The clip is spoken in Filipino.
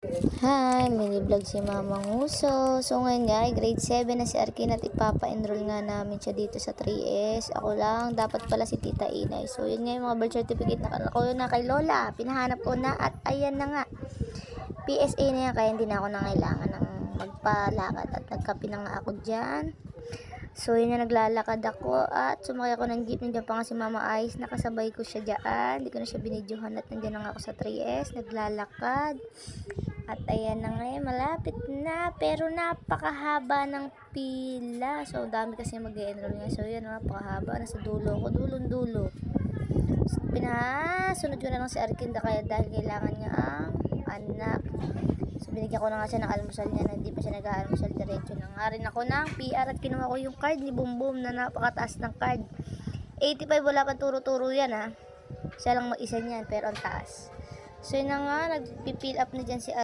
Hi, mini vlog si Mama Nguso. So ngayon nga, grade 7 na si Arkin at ipapa-enroll nga namin siya dito sa 3S. Ako lang, dapat pala si Tita Inay. So yun nga yung mga birth certificate na ko na kay Lola. Pinahanap ko na at ayan na nga. PSA na yan, kaya hindi na ako nangailangan ng magpalakad at nagkape na nga ako dyan. So yun na, naglalakad ako at sumakay ako ng jeep. Nandiyan pa nga si Mama Ice, nakasabay ko siya dyan. Hindi ko na siya binidyohan at nandiyan na nga ako sa 3S, naglalakad. At ayan na nga, malapit na, pero napakahaba ng pila. So dami kasi mag-e-enroll nga. So yan, napakahaba, nasa dulo ko, dulong-dulo. So, pinasunod ko na lang si Arkinda kaya dahil kailangan niya ang anak. So binigyan ko na nga siya ng almusal niya, na hindi pa siya nag-aalmusal, diretso na nga rin ako ng PR at kinuha ko yung card ni Bumbum na napakataas ng card. 85, wala pa turo-turo yan ha. Siya lang mag-isa niyan pero ang taas. So yun na nga, nag-fill up na dyan si